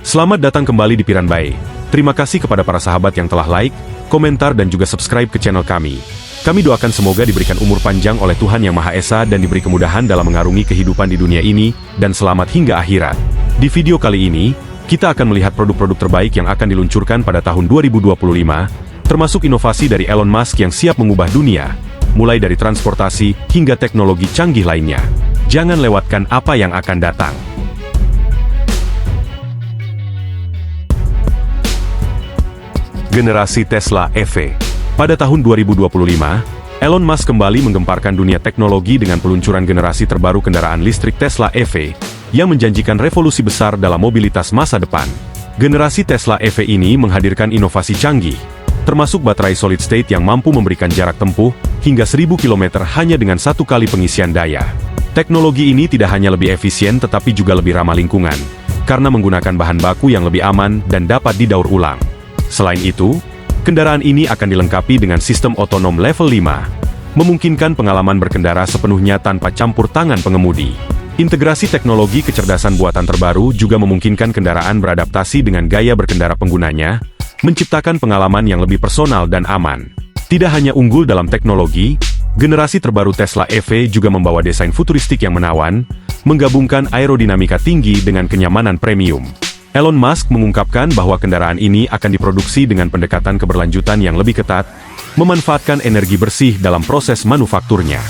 Selamat datang kembali di Piranbae. Terima kasih kepada para sahabat yang telah like, komentar dan juga subscribe ke channel kami. Kami doakan semoga diberikan umur panjang oleh Tuhan Yang Maha Esa dan diberi kemudahan dalam mengarungi kehidupan di dunia ini, dan selamat hingga akhirat. Di video kali ini, kita akan melihat produk-produk terbaik yang akan diluncurkan pada tahun 2025, termasuk inovasi dari Elon Musk yang siap mengubah dunia, mulai dari transportasi hingga teknologi canggih lainnya. Jangan lewatkan apa yang akan datang. Generasi Tesla EV. Pada tahun 2025, Elon Musk kembali menggemparkan dunia teknologi dengan peluncuran generasi terbaru kendaraan listrik Tesla EV, yang menjanjikan revolusi besar dalam mobilitas masa depan. Generasi Tesla EV ini menghadirkan inovasi canggih, termasuk baterai solid state yang mampu memberikan jarak tempuh hingga 1000 km hanya dengan satu kali pengisian daya. Teknologi ini tidak hanya lebih efisien tetapi juga lebih ramah lingkungan, karena menggunakan bahan baku yang lebih aman dan dapat didaur ulang. Selain itu, kendaraan ini akan dilengkapi dengan sistem otonom level 5, memungkinkan pengalaman berkendara sepenuhnya tanpa campur tangan pengemudi. Integrasi teknologi kecerdasan buatan terbaru juga memungkinkan kendaraan beradaptasi dengan gaya berkendara penggunanya, menciptakan pengalaman yang lebih personal dan aman. Tidak hanya unggul dalam teknologi, generasi terbaru Tesla EV juga membawa desain futuristik yang menawan, menggabungkan aerodinamika tinggi dengan kenyamanan premium. Elon Musk mengungkapkan bahwa kendaraan ini akan diproduksi dengan pendekatan keberlanjutan yang lebih ketat, memanfaatkan energi bersih dalam proses manufakturnya.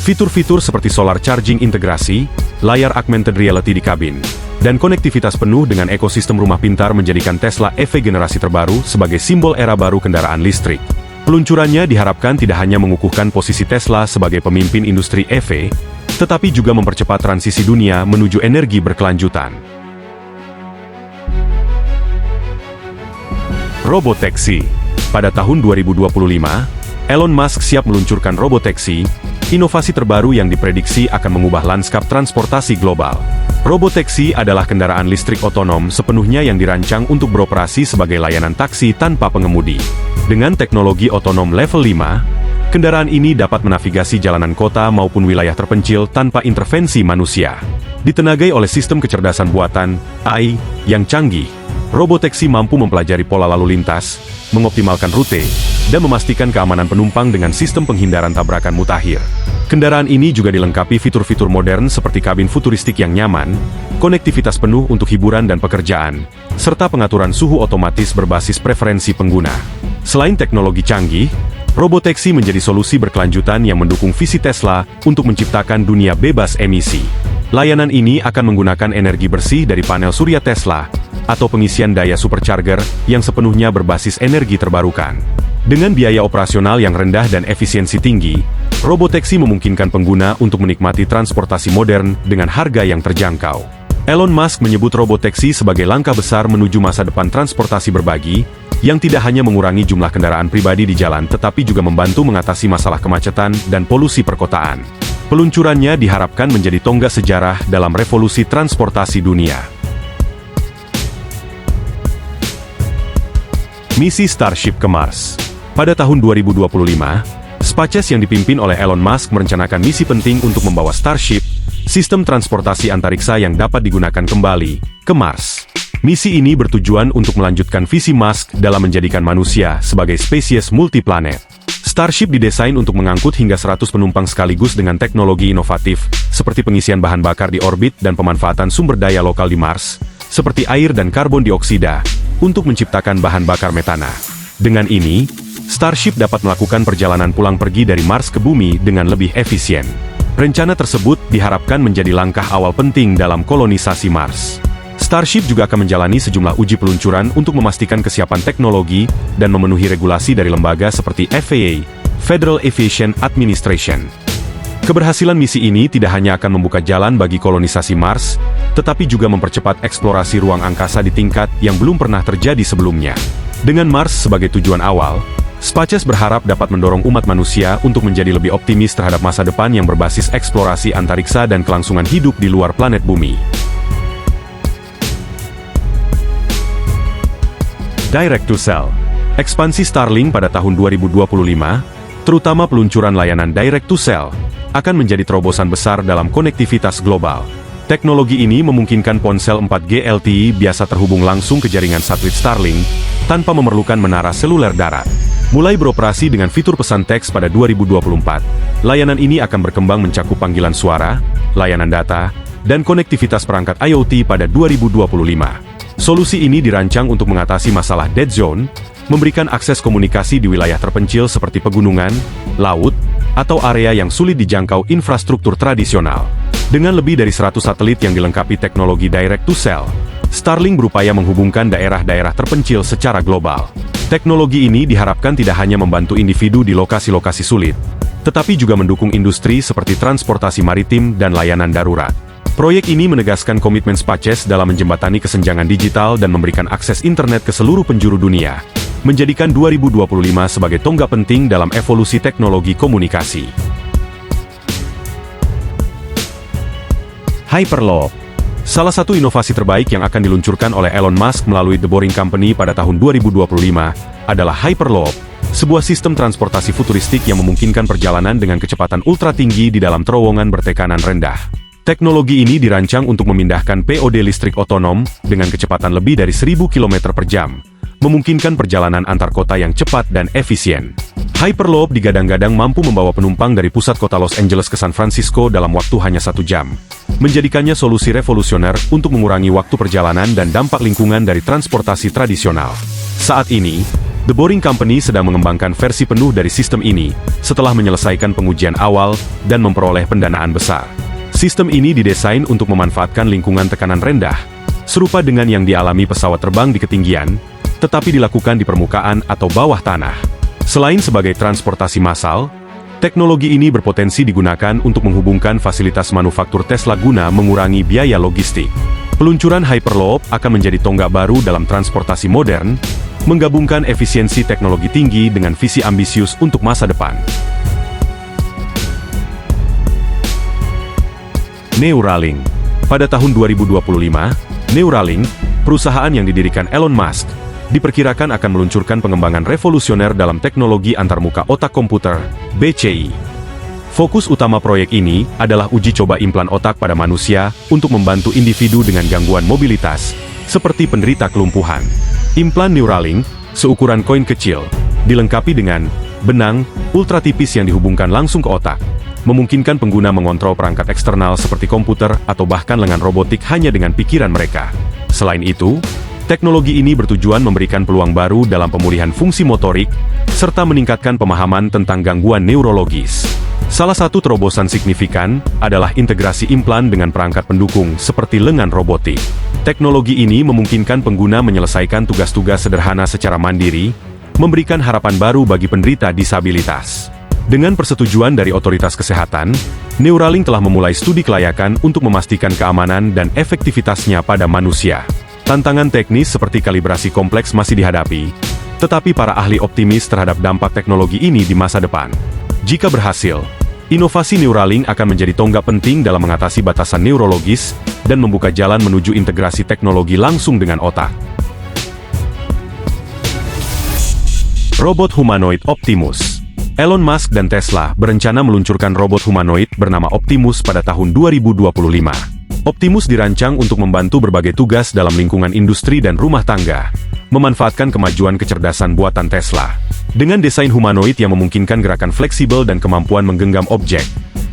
Fitur-fitur seperti solar charging integrasi, layar augmented reality di kabin, dan konektivitas penuh dengan ekosistem rumah pintar menjadikan Tesla EV generasi terbaru sebagai simbol era baru kendaraan listrik. Peluncurannya diharapkan tidak hanya mengukuhkan posisi Tesla sebagai pemimpin industri EV, tetapi juga mempercepat transisi dunia menuju energi berkelanjutan. Robotaxi. Pada tahun 2025, Elon Musk siap meluncurkan robotaxi, inovasi terbaru yang diprediksi akan mengubah lanskap transportasi global. Robotaxi adalah kendaraan listrik otonom sepenuhnya yang dirancang untuk beroperasi sebagai layanan taksi tanpa pengemudi. Dengan teknologi otonom level 5, kendaraan ini dapat menavigasi jalanan kota maupun wilayah terpencil tanpa intervensi manusia. Ditenagai oleh sistem kecerdasan buatan, AI, yang canggih, robotaxi mampu mempelajari pola lalu lintas, mengoptimalkan rute, dan memastikan keamanan penumpang dengan sistem penghindaran tabrakan mutakhir. Kendaraan ini juga dilengkapi fitur-fitur modern seperti kabin futuristik yang nyaman, konektivitas penuh untuk hiburan dan pekerjaan, serta pengaturan suhu otomatis berbasis preferensi pengguna. Selain teknologi canggih, robotaxi menjadi solusi berkelanjutan yang mendukung visi Tesla untuk menciptakan dunia bebas emisi. Layanan ini akan menggunakan energi bersih dari panel surya Tesla, atau pengisian daya supercharger yang sepenuhnya berbasis energi terbarukan. Dengan biaya operasional yang rendah dan efisiensi tinggi, robotaxi memungkinkan pengguna untuk menikmati transportasi modern dengan harga yang terjangkau. Elon Musk menyebut robotaxi sebagai langkah besar menuju masa depan transportasi berbagi, yang tidak hanya mengurangi jumlah kendaraan pribadi di jalan tetapi juga membantu mengatasi masalah kemacetan dan polusi perkotaan. Peluncurannya diharapkan menjadi tonggak sejarah dalam revolusi transportasi dunia. Misi Starship ke Mars. Pada tahun 2025, SpaceX yang dipimpin oleh Elon Musk merencanakan misi penting untuk membawa Starship, sistem transportasi antariksa yang dapat digunakan kembali, ke Mars. Misi ini bertujuan untuk melanjutkan visi Musk dalam menjadikan manusia sebagai spesies multiplanet. Starship didesain untuk mengangkut hingga 100 penumpang sekaligus dengan teknologi inovatif, seperti pengisian bahan bakar di orbit dan pemanfaatan sumber daya lokal di Mars, seperti air dan karbon dioksida, untuk menciptakan bahan bakar metana. Dengan ini, Starship dapat melakukan perjalanan pulang pergi dari Mars ke Bumi dengan lebih efisien. Rencana tersebut diharapkan menjadi langkah awal penting dalam kolonisasi Mars. Starship juga akan menjalani sejumlah uji peluncuran untuk memastikan kesiapan teknologi dan memenuhi regulasi dari lembaga seperti FAA, Federal Aviation Administration. Keberhasilan misi ini tidak hanya akan membuka jalan bagi kolonisasi Mars, tetapi juga mempercepat eksplorasi ruang angkasa di tingkat yang belum pernah terjadi sebelumnya. Dengan Mars sebagai tujuan awal, SpaceX berharap dapat mendorong umat manusia untuk menjadi lebih optimis terhadap masa depan yang berbasis eksplorasi antariksa dan kelangsungan hidup di luar planet Bumi. Direct to Cell. Ekspansi Starlink pada tahun 2025, terutama peluncuran layanan Direct to Cell, akan menjadi terobosan besar dalam konektivitas global. Teknologi ini memungkinkan ponsel 4G LTE biasa terhubung langsung ke jaringan satelit Starlink, tanpa memerlukan menara seluler darat. Mulai beroperasi dengan fitur pesan teks pada 2024, layanan ini akan berkembang mencakup panggilan suara, layanan data, dan konektivitas perangkat IoT pada 2025. Solusi ini dirancang untuk mengatasi masalah dead zone, memberikan akses komunikasi di wilayah terpencil seperti pegunungan, laut, atau area yang sulit dijangkau infrastruktur tradisional. Dengan lebih dari 100 satelit yang dilengkapi teknologi direct-to-cell, Starlink berupaya menghubungkan daerah-daerah terpencil secara global. Teknologi ini diharapkan tidak hanya membantu individu di lokasi-lokasi sulit, tetapi juga mendukung industri seperti transportasi maritim dan layanan darurat. Proyek ini menegaskan komitmen SpaceX dalam menjembatani kesenjangan digital dan memberikan akses internet ke seluruh penjuru dunia, menjadikan 2025 sebagai tonggak penting dalam evolusi teknologi komunikasi. Hyperloop, salah satu inovasi terbaik yang akan diluncurkan oleh Elon Musk melalui The Boring Company pada tahun 2025, adalah Hyperloop, sebuah sistem transportasi futuristik yang memungkinkan perjalanan dengan kecepatan ultra tinggi di dalam terowongan bertekanan rendah. Teknologi ini dirancang untuk memindahkan POD listrik otonom dengan kecepatan lebih dari 1000 km per jam, memungkinkan perjalanan antar kota yang cepat dan efisien. Hyperloop digadang-gadang mampu membawa penumpang dari pusat kota Los Angeles ke San Francisco dalam waktu hanya 1 jam, menjadikannya solusi revolusioner untuk mengurangi waktu perjalanan dan dampak lingkungan dari transportasi tradisional. Saat ini, The Boring Company sedang mengembangkan versi penuh dari sistem ini, setelah menyelesaikan pengujian awal dan memperoleh pendanaan besar. Sistem ini didesain untuk memanfaatkan lingkungan tekanan rendah, serupa dengan yang dialami pesawat terbang di ketinggian, tetapi dilakukan di permukaan atau bawah tanah. Selain sebagai transportasi massal, teknologi ini berpotensi digunakan untuk menghubungkan fasilitas manufaktur Tesla guna mengurangi biaya logistik. Peluncuran Hyperloop akan menjadi tonggak baru dalam transportasi modern, menggabungkan efisiensi teknologi tinggi dengan visi ambisius untuk masa depan. Neuralink. Pada tahun 2025, Neuralink, perusahaan yang didirikan Elon Musk, diperkirakan akan meluncurkan pengembangan revolusioner dalam teknologi antarmuka otak komputer, BCI. Fokus utama proyek ini adalah uji coba implan otak pada manusia untuk membantu individu dengan gangguan mobilitas, seperti penderita kelumpuhan. Implan Neuralink, seukuran koin kecil, dilengkapi dengan benang ultra tipis yang dihubungkan langsung ke otak, memungkinkan pengguna mengontrol perangkat eksternal seperti komputer atau bahkan lengan robotik hanya dengan pikiran mereka. Selain itu, teknologi ini bertujuan memberikan peluang baru dalam pemulihan fungsi motorik, serta meningkatkan pemahaman tentang gangguan neurologis. Salah satu terobosan signifikan adalah integrasi implan dengan perangkat pendukung seperti lengan robotik. Teknologi ini memungkinkan pengguna menyelesaikan tugas-tugas sederhana secara mandiri, memberikan harapan baru bagi penderita disabilitas. Dengan persetujuan dari otoritas kesehatan, Neuralink telah memulai studi kelayakan untuk memastikan keamanan dan efektivitasnya pada manusia. Tantangan teknis seperti kalibrasi kompleks masih dihadapi, tetapi para ahli optimis terhadap dampak teknologi ini di masa depan. Jika berhasil, inovasi Neuralink akan menjadi tonggak penting dalam mengatasi batasan neurologis dan membuka jalan menuju integrasi teknologi langsung dengan otak. Robot humanoid Optimus. Elon Musk dan Tesla berencana meluncurkan robot humanoid bernama Optimus pada tahun 2025. Optimus dirancang untuk membantu berbagai tugas dalam lingkungan industri dan rumah tangga, memanfaatkan kemajuan kecerdasan buatan Tesla. Dengan desain humanoid yang memungkinkan gerakan fleksibel dan kemampuan menggenggam objek,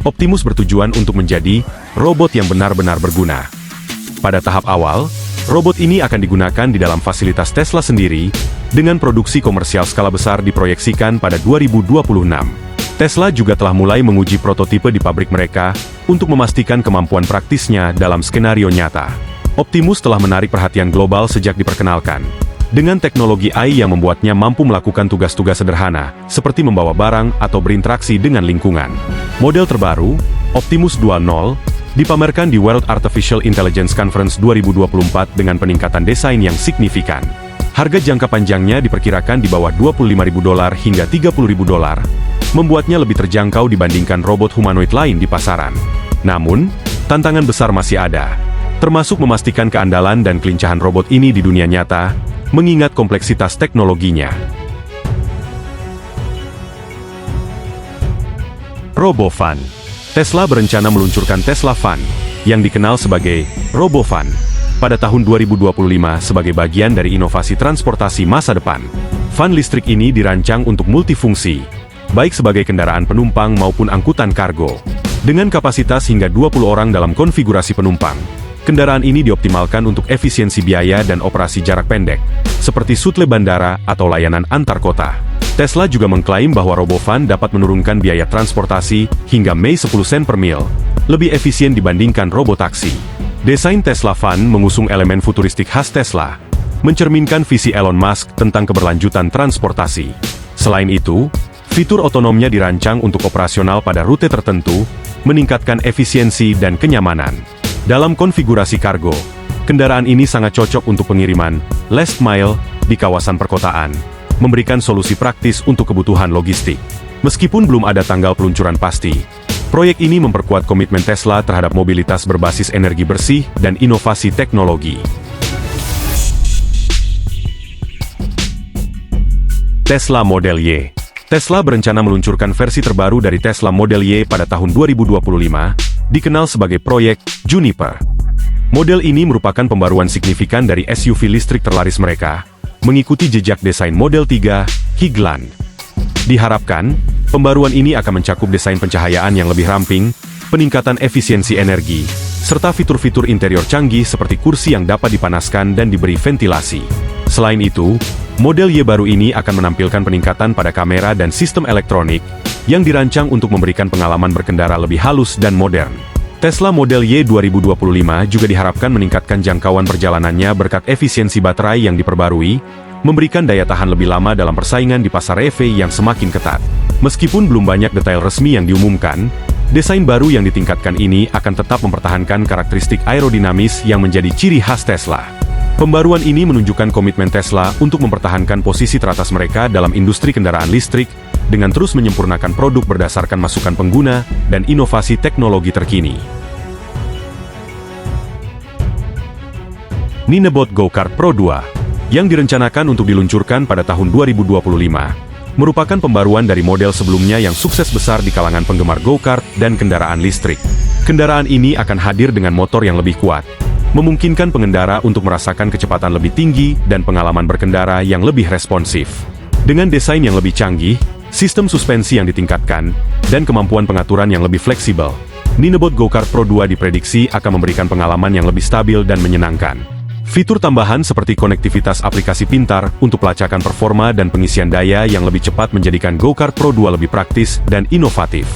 Optimus bertujuan untuk menjadi robot yang benar-benar berguna. Pada tahap awal, robot ini akan digunakan di dalam fasilitas Tesla sendiri, dengan produksi komersial skala besar diproyeksikan pada 2026. Tesla juga telah mulai menguji prototipe di pabrik mereka untuk memastikan kemampuan praktisnya dalam skenario nyata. Optimus telah menarik perhatian global sejak diperkenalkan, dengan teknologi AI yang membuatnya mampu melakukan tugas-tugas sederhana, seperti membawa barang atau berinteraksi dengan lingkungan. Model terbaru, Optimus 2.0, dipamerkan di World Artificial Intelligence Conference 2024 dengan peningkatan desain yang signifikan. Harga jangka panjangnya diperkirakan di bawah $25.000 hingga $30.000, membuatnya lebih terjangkau dibandingkan robot humanoid lain di pasaran. Namun, tantangan besar masih ada, termasuk memastikan keandalan dan kelincahan robot ini di dunia nyata, mengingat kompleksitas teknologinya. RoboFun. Tesla berencana meluncurkan Tesla Fun, yang dikenal sebagai RoboVan, pada tahun 2025 sebagai bagian dari inovasi transportasi masa depan. Van listrik ini dirancang untuk multifungsi, baik sebagai kendaraan penumpang maupun angkutan kargo. Dengan kapasitas hingga 20 orang dalam konfigurasi penumpang, kendaraan ini dioptimalkan untuk efisiensi biaya dan operasi jarak pendek, seperti shuttle bandara atau layanan antar kota. Tesla juga mengklaim bahwa RoboVan dapat menurunkan biaya transportasi hingga Mei 10 sen per mil, lebih efisien dibandingkan robotaksi. Desain Tesla Van mengusung elemen futuristik khas Tesla, mencerminkan visi Elon Musk tentang keberlanjutan transportasi. Selain itu, fitur otonomnya dirancang untuk operasional pada rute tertentu, meningkatkan efisiensi dan kenyamanan. Dalam konfigurasi kargo, kendaraan ini sangat cocok untuk pengiriman last mile di kawasan perkotaan, memberikan solusi praktis untuk kebutuhan logistik. Meskipun belum ada tanggal peluncuran pasti, proyek ini memperkuat komitmen Tesla terhadap mobilitas berbasis energi bersih dan inovasi teknologi. Tesla Model Y. Tesla berencana meluncurkan versi terbaru dari Tesla Model Y pada tahun 2025, dikenal sebagai proyek Juniper. Model ini merupakan pembaruan signifikan dari SUV listrik terlaris mereka, mengikuti jejak desain Model 3, Higland. Diharapkan, pembaruan ini akan mencakup desain pencahayaan yang lebih ramping, peningkatan efisiensi energi, serta fitur-fitur interior canggih seperti kursi yang dapat dipanaskan dan diberi ventilasi. Selain itu, model Y baru ini akan menampilkan peningkatan pada kamera dan sistem elektronik, yang dirancang untuk memberikan pengalaman berkendara lebih halus dan modern. Tesla Model Y 2025 juga diharapkan meningkatkan jangkauan perjalanannya berkat efisiensi baterai yang diperbarui, memberikan daya tahan lebih lama dalam persaingan di pasar EV yang semakin ketat. Meskipun belum banyak detail resmi yang diumumkan, desain baru yang ditingkatkan ini akan tetap mempertahankan karakteristik aerodinamis yang menjadi ciri khas Tesla. Pembaruan ini menunjukkan komitmen Tesla untuk mempertahankan posisi teratas mereka dalam industri kendaraan listrik, dengan terus menyempurnakan produk berdasarkan masukan pengguna dan inovasi teknologi terkini. Ninebot Go-Kart Pro 2, yang direncanakan untuk diluncurkan pada tahun 2025, merupakan pembaruan dari model sebelumnya yang sukses besar di kalangan penggemar go-kart dan kendaraan listrik. Kendaraan ini akan hadir dengan motor yang lebih kuat, memungkinkan pengendara untuk merasakan kecepatan lebih tinggi dan pengalaman berkendara yang lebih responsif. Dengan desain yang lebih canggih, sistem suspensi yang ditingkatkan, dan kemampuan pengaturan yang lebih fleksibel, Ninebot Go-Kart Pro 2 diprediksi akan memberikan pengalaman yang lebih stabil dan menyenangkan. Fitur tambahan seperti konektivitas aplikasi pintar untuk pelacakan performa dan pengisian daya yang lebih cepat menjadikan Go-Kart Pro 2 lebih praktis dan inovatif.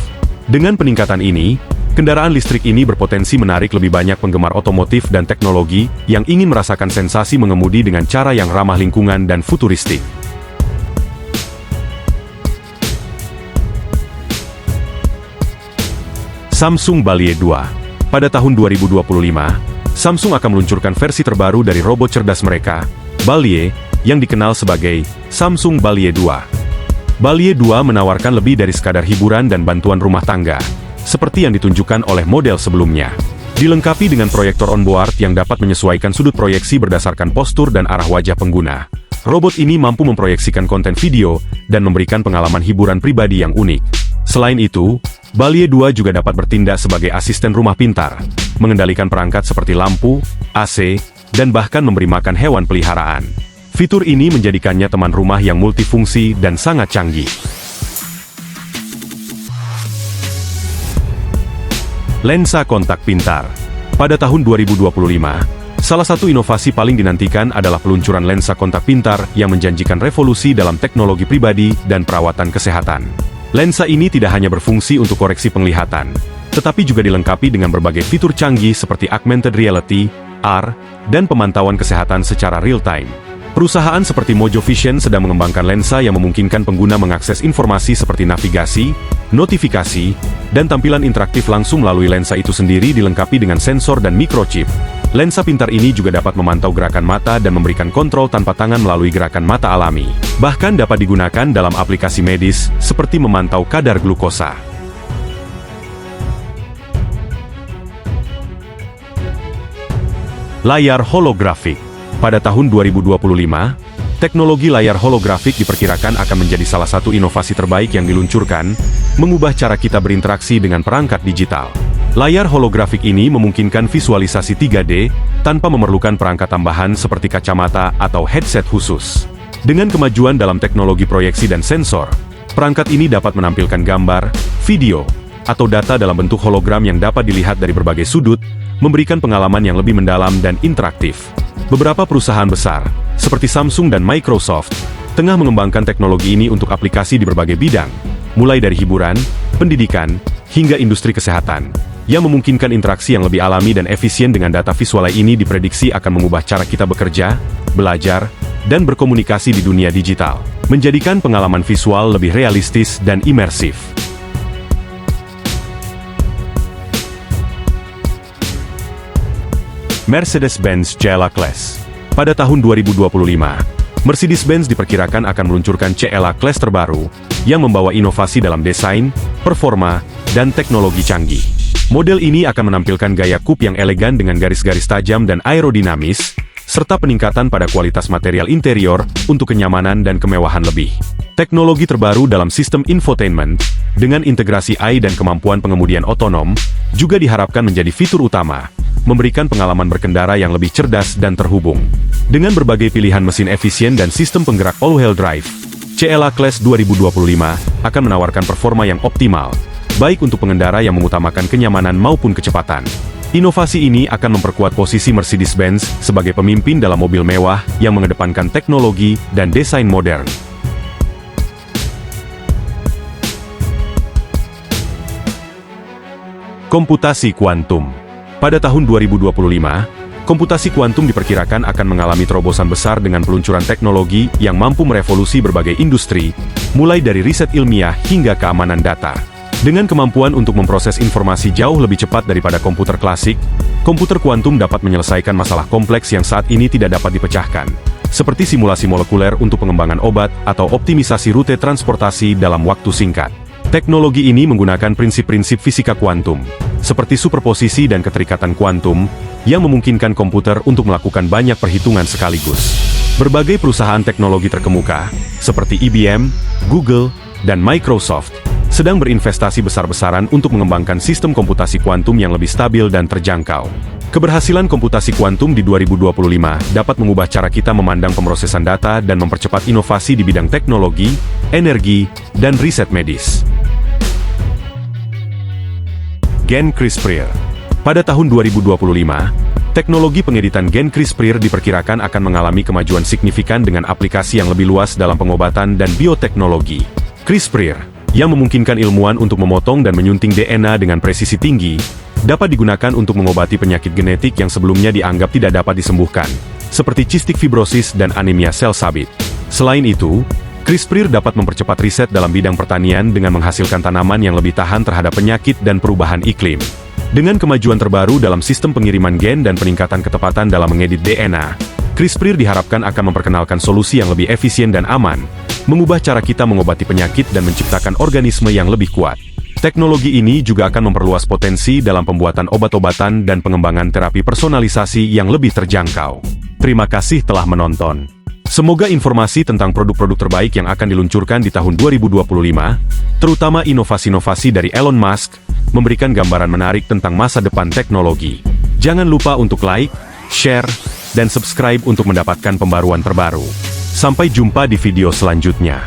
Dengan peningkatan ini, kendaraan listrik ini berpotensi menarik lebih banyak penggemar otomotif dan teknologi yang ingin merasakan sensasi mengemudi dengan cara yang ramah lingkungan dan futuristik. Samsung Ballie 2. Pada tahun 2025, Samsung akan meluncurkan versi terbaru dari robot cerdas mereka, Ballie, yang dikenal sebagai Samsung Ballie 2. Ballie 2 menawarkan lebih dari sekadar hiburan dan bantuan rumah tangga, seperti yang ditunjukkan oleh model sebelumnya. Dilengkapi dengan proyektor onboard yang dapat menyesuaikan sudut proyeksi berdasarkan postur dan arah wajah pengguna. Robot ini mampu memproyeksikan konten video dan memberikan pengalaman hiburan pribadi yang unik. Selain itu, Ballie 2 juga dapat bertindak sebagai asisten rumah pintar, mengendalikan perangkat seperti lampu, AC, dan bahkan memberi makan hewan peliharaan. Fitur ini menjadikannya teman rumah yang multifungsi dan sangat canggih. Lensa kontak pintar. Pada tahun 2025, salah satu inovasi paling dinantikan adalah peluncuran lensa kontak pintar yang menjanjikan revolusi dalam teknologi pribadi dan perawatan kesehatan. Lensa ini tidak hanya berfungsi untuk koreksi penglihatan, tetapi juga dilengkapi dengan berbagai fitur canggih seperti augmented reality, AR, dan pemantauan kesehatan secara real-time. Perusahaan seperti Mojo Vision sedang mengembangkan lensa yang memungkinkan pengguna mengakses informasi seperti navigasi, notifikasi, dan tampilan interaktif langsung melalui lensa itu sendiri dilengkapi dengan sensor dan microchip. Lensa pintar ini juga dapat memantau gerakan mata dan memberikan kontrol tanpa tangan melalui gerakan mata alami. Bahkan dapat digunakan dalam aplikasi medis, seperti memantau kadar glukosa. Layar holografik. Pada tahun 2025, teknologi layar holografik diperkirakan akan menjadi salah satu inovasi terbaik yang diluncurkan, mengubah cara kita berinteraksi dengan perangkat digital. Layar holografik ini memungkinkan visualisasi 3D tanpa memerlukan perangkat tambahan seperti kacamata atau headset khusus. Dengan kemajuan dalam teknologi proyeksi dan sensor, perangkat ini dapat menampilkan gambar, video, atau data dalam bentuk hologram yang dapat dilihat dari berbagai sudut, memberikan pengalaman yang lebih mendalam dan interaktif. Beberapa perusahaan besar, seperti Samsung dan Microsoft, tengah mengembangkan teknologi ini untuk aplikasi di berbagai bidang, mulai dari hiburan, pendidikan, hingga industri kesehatan, yang memungkinkan interaksi yang lebih alami dan efisien dengan data visual ini diprediksi akan mengubah cara kita bekerja, belajar, dan berkomunikasi di dunia digital, menjadikan pengalaman visual lebih realistis dan imersif. Mercedes-Benz CLA Class. Pada tahun 2025, Mercedes-Benz diperkirakan akan meluncurkan CLA Class terbaru, yang membawa inovasi dalam desain, performa, dan teknologi canggih. Model ini akan menampilkan gaya coupe yang elegan dengan garis-garis tajam dan aerodinamis, serta peningkatan pada kualitas material interior untuk kenyamanan dan kemewahan lebih. Teknologi terbaru dalam sistem infotainment, dengan integrasi AI dan kemampuan pengemudian otonom, juga diharapkan menjadi fitur utama, memberikan pengalaman berkendara yang lebih cerdas dan terhubung. Dengan berbagai pilihan mesin efisien dan sistem penggerak all-wheel drive, CLA Class 2025 akan menawarkan performa yang optimal, baik untuk pengendara yang mengutamakan kenyamanan maupun kecepatan. Inovasi ini akan memperkuat posisi Mercedes-Benz sebagai pemimpin dalam mobil mewah yang mengedepankan teknologi dan desain modern. Komputasi kuantum. Pada tahun 2025, komputasi kuantum diperkirakan akan mengalami terobosan besar dengan peluncuran teknologi yang mampu merevolusi berbagai industri, mulai dari riset ilmiah hingga keamanan data. Dengan kemampuan untuk memproses informasi jauh lebih cepat daripada komputer klasik, komputer kuantum dapat menyelesaikan masalah kompleks yang saat ini tidak dapat dipecahkan, seperti simulasi molekuler untuk pengembangan obat atau optimisasi rute transportasi dalam waktu singkat. Teknologi ini menggunakan prinsip-prinsip fisika kuantum, seperti superposisi dan keterikatan kuantum, yang memungkinkan komputer untuk melakukan banyak perhitungan sekaligus. Berbagai perusahaan teknologi terkemuka, seperti IBM, Google, dan Microsoft, sedang berinvestasi besar-besaran untuk mengembangkan sistem komputasi kuantum yang lebih stabil dan terjangkau. Keberhasilan komputasi kuantum di 2025 dapat mengubah cara kita memandang pemrosesan data dan mempercepat inovasi di bidang teknologi, energi, dan riset medis. Gen CRISPR. Pada tahun 2025, teknologi pengeditan gen CRISPR diperkirakan akan mengalami kemajuan signifikan dengan aplikasi yang lebih luas dalam pengobatan dan bioteknologi. CRISPR, yang memungkinkan ilmuwan untuk memotong dan menyunting DNA dengan presisi tinggi, dapat digunakan untuk mengobati penyakit genetik yang sebelumnya dianggap tidak dapat disembuhkan, seperti cistik fibrosis dan anemia sel sabit. Selain itu, CRISPR dapat mempercepat riset dalam bidang pertanian dengan menghasilkan tanaman yang lebih tahan terhadap penyakit dan perubahan iklim. Dengan kemajuan terbaru dalam sistem pengiriman gen dan peningkatan ketepatan dalam mengedit DNA, CRISPR diharapkan akan memperkenalkan solusi yang lebih efisien dan aman, mengubah cara kita mengobati penyakit dan menciptakan organisme yang lebih kuat. Teknologi ini juga akan memperluas potensi dalam pembuatan obat-obatan dan pengembangan terapi personalisasi yang lebih terjangkau. Terima kasih telah menonton. Semoga informasi tentang produk-produk terbaik yang akan diluncurkan di tahun 2025, terutama inovasi-inovasi dari Elon Musk, memberikan gambaran menarik tentang masa depan teknologi. Jangan lupa untuk like, share, dan subscribe untuk mendapatkan pembaruan terbaru. Sampai jumpa di video selanjutnya.